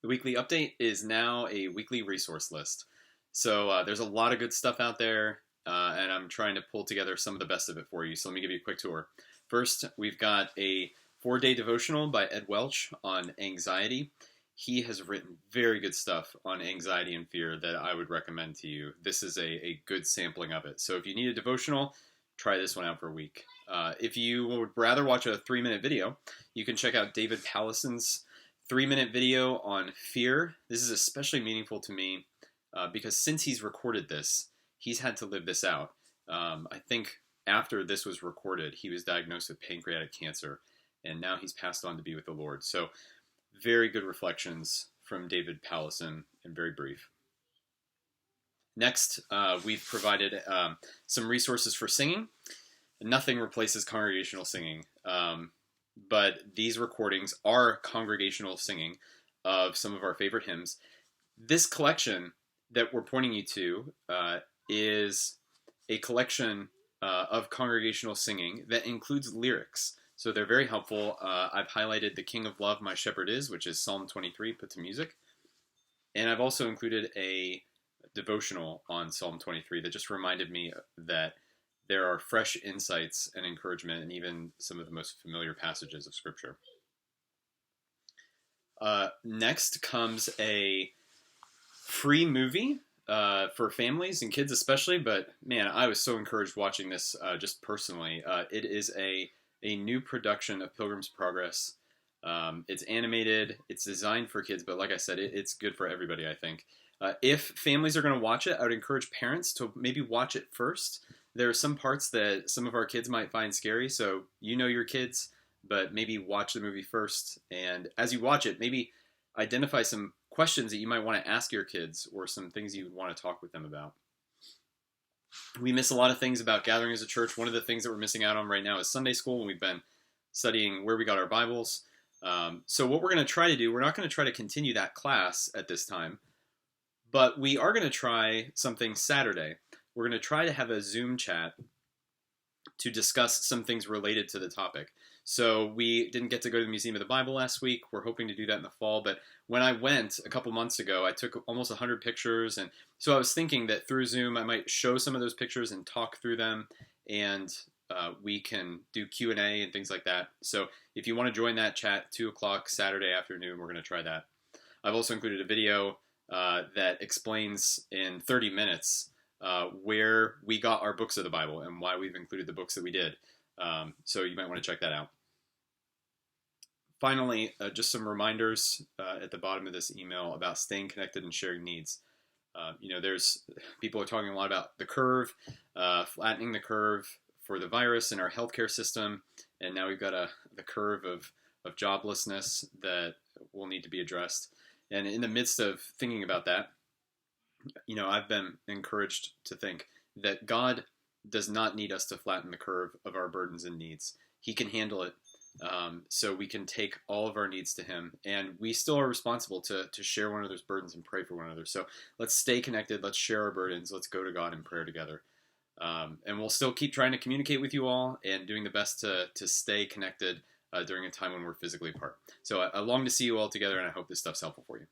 The weekly update is now a weekly resource list. So there's a lot of good stuff out there, and I'm trying to pull together some of the best of it for you. So let me give you a quick tour. First, we've got a 4-day devotional by Ed Welch on anxiety. He has written very good stuff on anxiety and fear that I would recommend to you. This is a good sampling of it. So if you need a devotional, try this one out for a week. If you would rather watch a 3-minute video, you can check out David Pallison's 3-minute video on fear. This is especially meaningful to me because since he's recorded this, he's had to live this out. I think after this was recorded, he was diagnosed with pancreatic cancer, and now he's passed on to be with the Lord. So very good reflections from David Pallison, and very brief. Next, we've provided some resources for singing. Nothing replaces congregational singing. But these recordings are congregational singing of some of our favorite hymns. This collection that we're pointing you to is a collection of congregational singing that includes lyrics. So they're very helpful. I've highlighted The King of Love, My Shepherd Is, which is Psalm 23 put to music. And I've also included a devotional on Psalm 23 that just reminded me that there are fresh insights and encouragement in even some of the most familiar passages of Scripture. Next comes a free movie for families and kids especially, but man, I was so encouraged watching this just personally. It is a new production of Pilgrim's Progress. It's animated, it's designed for kids, but like I said, it's good for everybody, I think. If families are going to watch it, I would encourage parents to maybe watch it first. There are some parts that some of our kids might find scary, so you know your kids, but maybe watch the movie first. And as you watch it, maybe identify some questions that you might want to ask your kids or some things you want to talk with them about. We miss a lot of things about gathering as a church. One of the things that we're missing out on right now is Sunday school, and we've been studying where we got our Bibles. So what we're going to try to do, we're not going to try to continue that class at this time, but we are going to try something Saturday. We're going to try to have a Zoom chat to discuss some things related to the topic. So we didn't get to go to the Museum of the Bible last week. We're hoping to do that in the fall. But when I went a couple months ago, I took almost 100 pictures. And so I was thinking that through Zoom, I might show some of those pictures and talk through them. And we can do Q&A and things like that. So if you want to join that chat, 2 o'clock Saturday afternoon, we're going to try that. I've also included a video that explains in 30 minutes where we got our books of the Bible and why we've included the books that we did. So you might want to check that out. Finally, just some reminders at the bottom of this email about staying connected and sharing needs. There's people are talking a lot about the curve, flattening the curve for the virus in our healthcare system, and now we've got the curve of joblessness that will need to be addressed. And in the midst of thinking about that, I've been encouraged to think that God does not need us to flatten the curve of our burdens and needs. He can handle it. So we can take all of our needs to him, and we still are responsible to share one another's burdens and pray for one another. So let's stay connected. Let's share our burdens. Let's go to God in prayer together. And we'll still keep trying to communicate with you all and doing the best to stay connected during a time when we're physically apart. So I long to see you all together, and I hope this stuff's helpful for you.